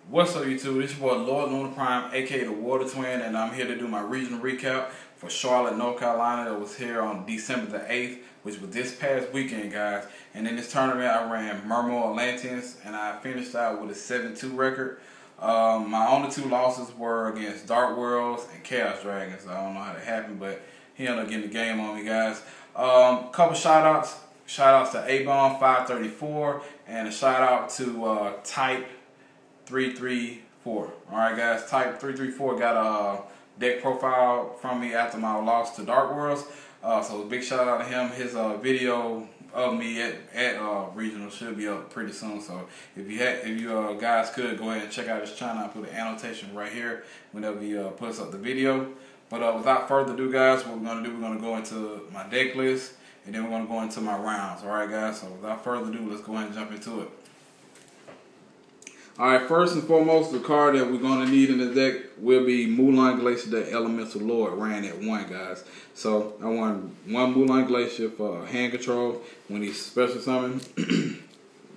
What's up, YouTube? This is your boy LordLunar Prime, aka the Water Twin, and I'm here to do my regional recap for Charlotte, North Carolina. That was here on December the 8th, which was this past weekend, guys. And in this tournament, I ran Mermail Atlanteans, and I finished out with a 7-2 record. My only two losses were against Dark Worlds and Chaos Dragons. I don't know how that happened, but he ended up getting the game on me, guys. Couple shout-outs. Shout-outs to A-Bomb 534, and a shout-out to Type 334. Alright, guys, Type 334 got a deck profile from me after my loss to Dark Worlds. So a big shout out to him. His video of me at regional should be up pretty soon. So if you guys could go ahead and check out his channel, I'll put an annotation right here whenever he puts up the video. But without further ado, guys, what we're gonna do, we're gonna go into my deck list, and then we're gonna go into my rounds. Alright, guys, so without further ado, let's go ahead and jump into it. Alright, first and foremost, the card that we're going to need in the deck will be Moulanglacia, the Elemental Lord, ran at 1, guys. So, I want 1 Moulanglacia for hand control when he's special summoned.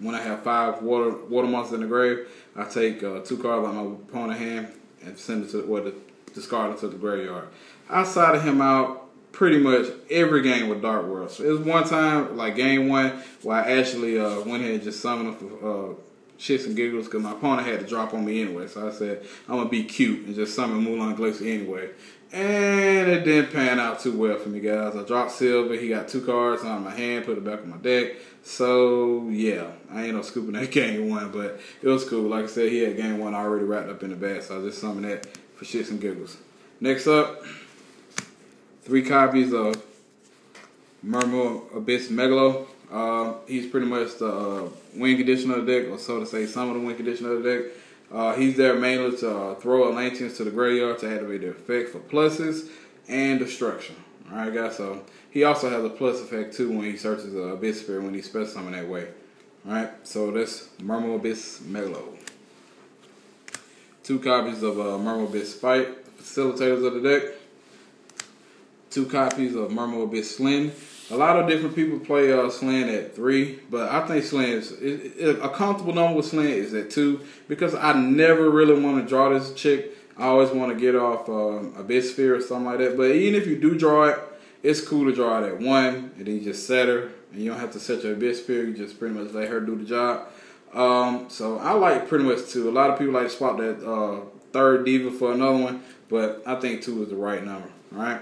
When I have 5 water monsters in the grave, I take 2 cards out of my opponent's hand and send it to, discard it to the graveyard. I sided him out pretty much every game with Dark World. So, it was one time, like game 1, where I actually went ahead and just summoned him for shits and giggles because my opponent had to drop on me anyway. So I said, I'm going to be cute and just summon Moulanglacia anyway. And it didn't pan out too well for me, guys. I dropped Silver. He got 2 cards on my hand, put it back on my deck. So, yeah, I ain't no scooping that game 1, but it was cool. Like I said, he had game 1 already wrapped up in the bag, so I just summoned that for shits and giggles. Next up, 3 copies of Mermail AbyssMegalo. He's pretty much the win condition of the deck, or so to say, some of the win condition of the deck. He's there mainly to throw Atlanteans to the graveyard to activate their effect for pluses and destruction. Alright, guys, so he also has a plus effect too when he searches Abyss Spirit when he special summon that way. Alright, so that's Mermail AbyssMegalo. 2 copies of Mermail Abysspike, the facilitators of the deck. 2 copies of Mermail Abysslinde. A lot of different people play Slinde at 3, but I think Slinde is a comfortable number with Slinde is at 2 because I never really want to draw this chick. I always want to get off Abyss Sphere or something like that. But even if you do draw it, it's cool to draw it at 1, and then you just set her, and you don't have to set your Abyss Sphere. You just pretty much let her do the job. So I like pretty much 2. A lot of people like to swap that 3rd Diva for another one, but I think 2 is the right number. All right.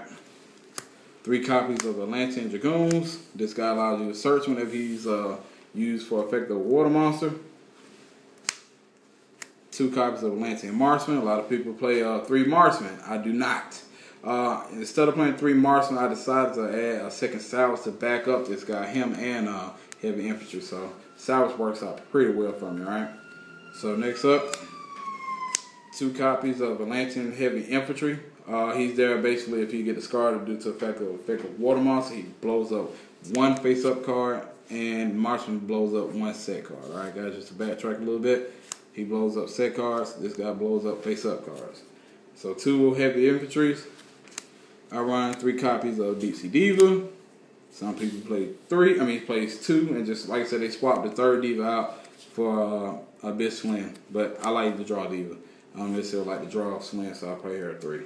3 copies of Atlantean Dragoons. This guy allows you to search whenever he's used for effect of a water monster. 2 copies of Atlantean Marksman. A lot of people play 3 Marksman. I do not. Instead of playing 3 Marksman, I decided to add a 2nd Salvage to back up this guy, him and Heavy Infantry. So Salvage works out pretty well for me, alright? So next up, 2 copies of Atlantean Heavy Infantry. He's there basically if he get discarded due to effect of water monster. He blows up 1 face-up card, and Marksman blows up 1 set card. Alright, guys, just to backtrack a little bit. He blows up set cards. This guy blows up face-up cards. So 2 heavy infantries. I run 3 copies of Sea Diva. Some people play 3. I mean, he plays 2, and just like I said, they swapped the 3rd Diva out for Abysslinde. But I like to draw Diva. I don't necessarily like to draw Slinde, so I play her at 3.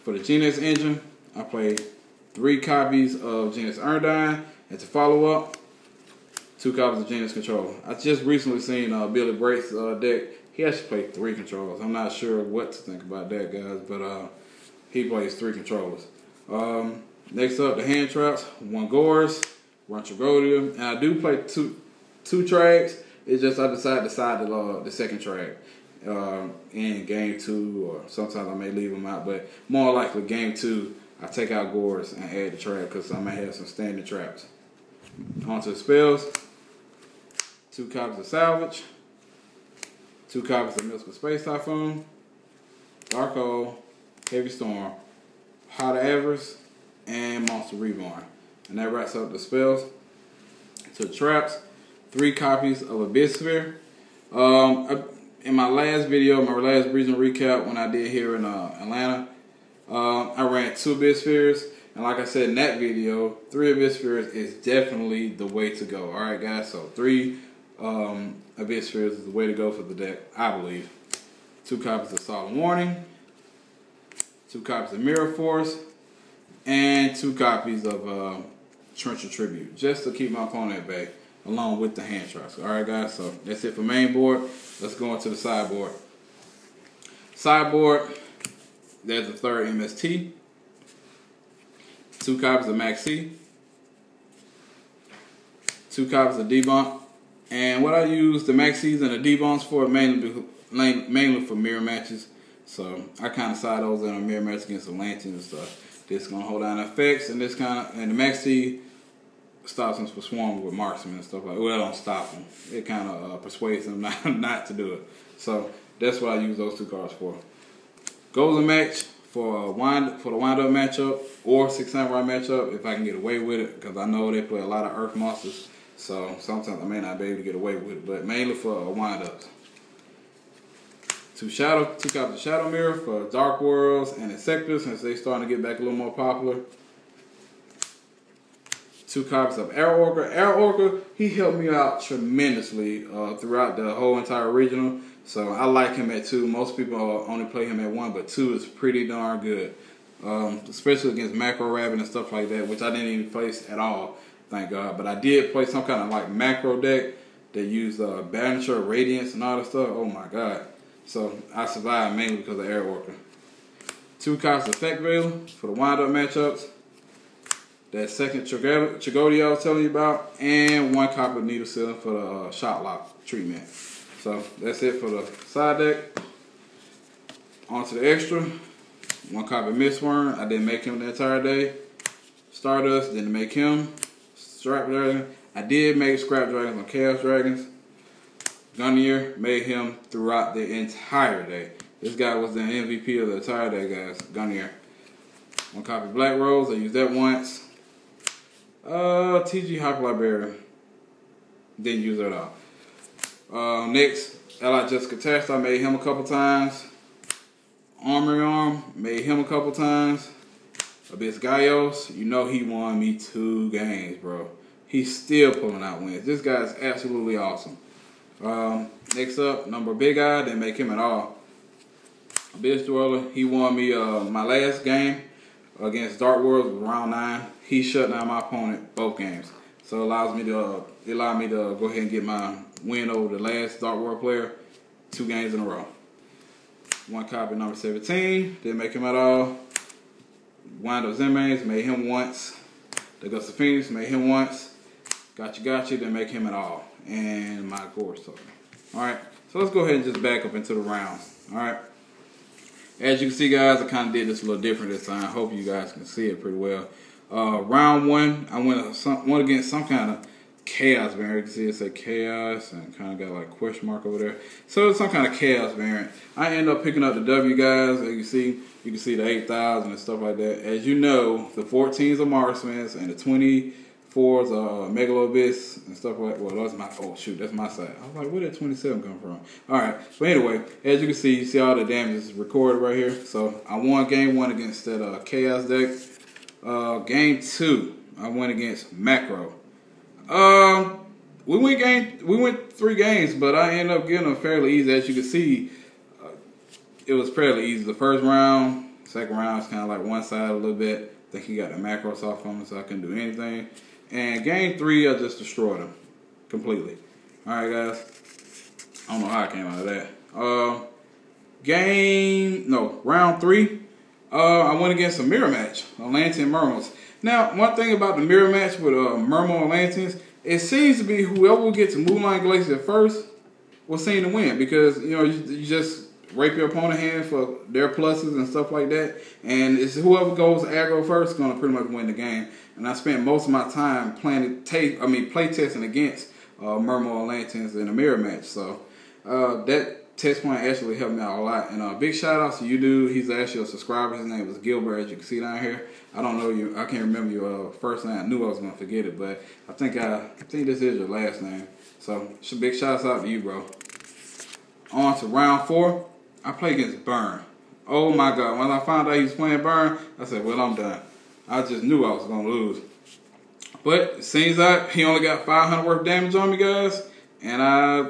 For the Genex engine, I play 3 copies of Genex Undine, and to follow up, 2 copies of Genex Controller. I just recently seen Billy Brake's deck. He actually played 3 controllers. I'm not sure what to think about that, guys, but he plays 3 controllers. Next up, the hand traps. 1 Gorz, 1 Tragodia, and I do play 2 Trags. It's just I decided to side the 2nd Trag. In game 2, or sometimes I may leave them out, but more likely game 2 I take out Gorz and add the trap because I may have some standing traps. On to the spells. 2 copies of Salvage, 2 copies of Mystical Space Typhoon, Dark Hole, Heavy Storm, Hot Avarice, and Monster Reborn. And that wraps up the spells. To the traps, 3 copies of Abyss Sphere. In my last video, my last regional recap when I did here in Atlanta, I ran 2 Abyss Spheres. And like I said in that video, 3 Abyss Spheres is definitely the way to go. Alright, guys, so 3 Abyss Spheres is the way to go for the deck, I believe. 2 copies of Solemn Warning, 2 copies of Mirror Force, and 2 copies of T.Tribute, just to keep my opponent at bay, along with the hand traps. Alright guys, so that's it for main board. Let's go into the sideboard. Sideboard, there's the 3rd MST, 2 copies of Maxi, 2 copies of Debunk, and what I use the Maxis and the Debunks for mainly for mirror matches. So I kind of side those in a mirror match against Atlantean and stuff. This gonna hold down effects, and this kind of, and the Maxi stops them from swarming with marksman and stuff like that. Well, it don't stop them. It kind of persuades them not to do it. So that's what I use those 2 cards for. Goes a match for the wind up matchup or 6 samurai matchup if I can get away with it, because I know they play a lot of earth monsters. So sometimes I may not be able to get away with it, but mainly for wind ups. 2 copies of Shadow Mirror for Dark Worlds and Insectors, since they starting to get back a little more popular. 2 copies of Arrow Orca. Arrow Orca, he helped me out tremendously throughout the whole entire regional. So I like him at 2. Most people only play him at 1, but 2 is pretty darn good. Especially against Macro Rabbit and stuff like that, which I didn't even face at all, thank God. But I did play some kind of like macro deck that used Banisher, Radiance, and all that stuff. Oh my God. So I survived mainly because of Arrow Orca. 2 copies of Effect Veiler for the wind-up matchups. That 2nd Tragodia I was telling you about. And 1 copy of Needle Sealing for the Shot Lock treatment. So that's it for the side deck. On to the extra. 1 copy of Mistworm. I didn't make him the entire day. Stardust, didn't make him. Scrap Dragon. I did make Scrap Dragons on Chaos Dragons. Gunnier, made him throughout the entire day. This guy was the MVP of the entire day, guys. Gunnier. 1 copy of Black Rose. I used that once. TG Hyper Librarian. Didn't use it at all. Next, Allied Just Catastrophe. I made him a couple times. Armory Arm. Made him a couple times. Abyss Gaios. You know he won me 2 games, bro. He's still pulling out wins. This guy is absolutely awesome. Next up, Number Big Eye. Didn't make him at all. Abyss Dweller. He won me my last game against Dark Worlds round 9. He shut down my opponent both games. So it allowed me to go ahead and get my win over the last Dark World player 2 games in a row. 1 copy Number 17. Didn't make him at all. Wind Up Zenmains. Made him once. The Gust of Phoenix. Made him once. Gotcha. Didn't make him at all. And my Gorz token. Alright, so let's go ahead and just back up into the rounds. Alright. As you can see, guys, I kind of did this a little different this time. I hope you guys can see it pretty well. Round 1, I went against some kind of chaos variant. You can see it say chaos and kind of got like a question mark over there. So it's some kind of chaos variant. I ended up picking up the W, guys. As you can see the 8,000 and stuff like that. As you know, the 14s are Marksmans and the 24s are Megalo Abyss and stuff like that. Well, that's my, oh shoot, that's my side. I was like, where did 27 come from? Alright, but anyway, as you can see all the damage is recorded right here. So I won game 1 against that chaos deck. Game 2, I went against Macro. We went 3 games, but I ended up getting them fairly easy. As you can see, it was fairly easy. The first round, second round is kind of like one side a little bit. I think he got the macros off on me, so I couldn't do anything. And game 3, I just destroyed him completely. All right, guys. I don't know how I came out of that. Round 3. I went against a mirror match, Atlantean Mermails. Now, one thing about the mirror match with Mermail Atlanteans, it seems to be whoever will get to Moulanglacia first will seem to win, because you just rape your opponent's hand for their pluses and stuff like that, and it's whoever goes aggro first is going to pretty much win the game. And I spent most of my time play testing against Mermail Atlanteans in a mirror match, so that test point actually helped me out a lot. And big shout out to you, dude. He's actually a subscriber. His name was Gilbert, as you can see down here. I don't know you. I can't remember your first name. I knew I was gonna forget it, but I think this is your last name. So big shout out to you, bro. On to round 4. I play against Burn. Oh my God! When I found out he was playing Burn, I said, "Well, I'm done." I just knew I was gonna lose. But it seems like he only got 500 worth of damage on me, guys. and I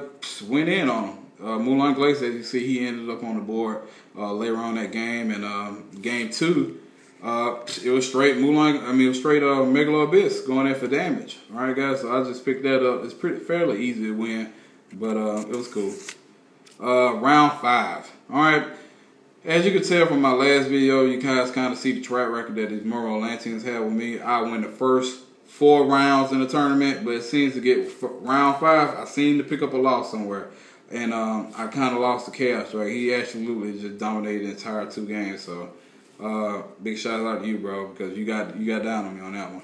went in on him. Moulanglacia, as you see, he ended up on the board later on that game, and game 2, it was straight Megalo Abyss going in for damage. All right, guys, so I just picked that up. It's fairly easy to win, but it was cool. Round 5. All right. As you can tell from my last video, you guys kind of see the track record that these Mermail Atlanteans have with me. I win the first 4 rounds in the tournament, but it seems to get round 5, I seem to pick up a loss somewhere. And I kind of lost the chaos, right? He absolutely just dominated the entire 2 games. So big shout out to you, bro, because you got down on me on that one.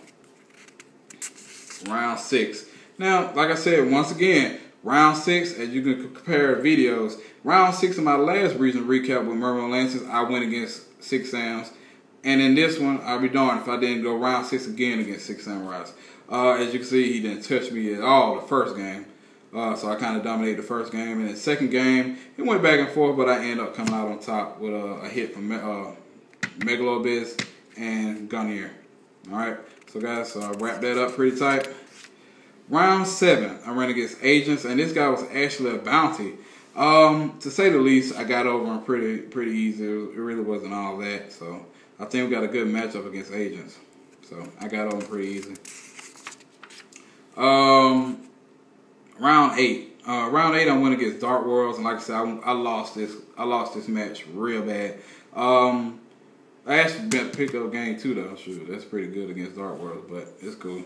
Round 6. Now, like I said, once again, round 6, as you can compare videos, round 6 of my last region recap with Mermail Atlanteans, I went against 6 Sams. And in this one, I'll be darned if I didn't go round 6 again against 6 Samurais. As you can see, he didn't touch me at all the first game. So I kind of dominated the first game. And the second game, it went back and forth, but I ended up coming out on top with a hit from Megalo Abyss and Gunnier. Alright, so guys, so I wrapped that up pretty tight. Round 7, I ran against Agents, and this guy was actually a bounty. To say the least, I got over him pretty easy. It really wasn't all that. So I think we got a good matchup against Agents. So I got over pretty easy. Round 8. Round 8, I went against Dark Worlds, and like I said, I lost this match real bad. I actually picked up game 2 though. Shoot, that's pretty good against Dark Worlds, but it's cool.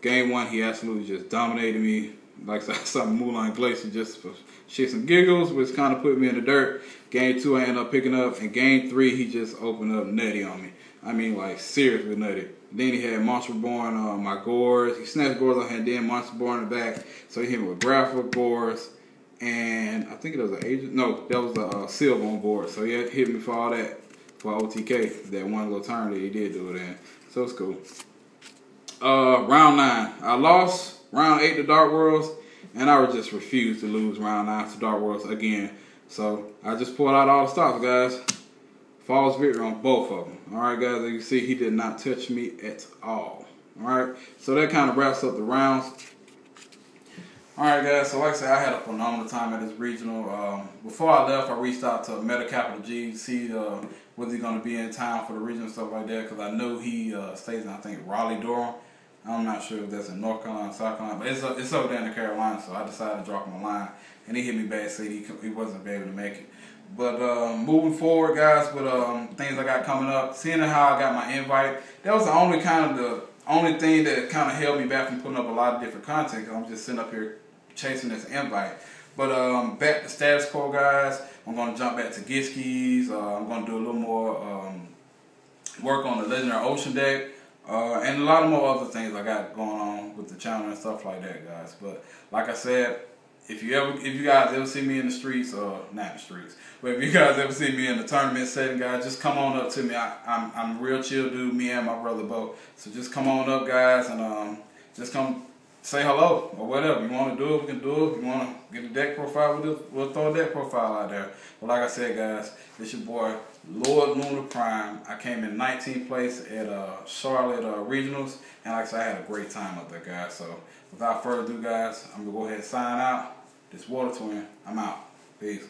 Game 1, he absolutely just dominated me. Like I saw Moulanglacia just for shits and giggles, which kind of put me in the dirt. Game 2, I ended up picking up, and game 3, he just opened up nutty on me. I mean, like, seriously nutty. Then he had Monster Reborn on my Gorz. He snatched Gorz on hand, then Monster Reborn in the back. So he hit me with Grapple, Gorz, and I think it was an Agent. No, that was a Silver on board. So he hit me for all that, for OTK, that one little turn that he did do it in. So it's cool. Round 9. I lost round 8 to Dark Worlds, and I would just refuse to lose round 9 to Dark Worlds again. So I just pulled out all the stops, guys. False victory on both of them. Alright, guys, as you see, he did not touch me at all. Alright, so that kind of wraps up the rounds. Alright, guys, so like I said, I had a phenomenal time at this regional. Before I left, I reached out to Meta Capital G to see was he going to be in town for the regional and stuff like that, because I know he stays in, I think, Raleigh, Durham. I'm not sure if that's in North Carolina, South Carolina, but it's over there in the Carolinas, so I decided to drop him a line, and he hit me back, said he wasn't able to make it. But moving forward, guys, with things I got coming up, seeing how I got my invite, that was the only thing that kind of held me back from putting up a lot of different content, because I'm just sitting up here chasing this invite. But back to status quo, guys. I'm going to jump back to Giskies. I'm going to do a little more work on the Legendary Ocean deck. And a lot of more other things I got going on with the channel and stuff like that, guys. But like I said, if you guys ever see me in the streets, or not the streets, but if you guys ever see me in the tournament setting, guys, just come on up to me. I'm a real chill dude, me and my brother both. So just come on up, guys, and just come say hello or whatever. You want to do it, we can do it. If you want to get a deck profile, we'll throw a deck profile out there. But like I said, guys, it's your boy LordLunar Prime. I came in 19th place at Charlotte Regionals, and like I said, I had a great time up there, guys. So without further ado, guys, I'm going to go ahead and sign out. This Water Twin, I'm out. Peace.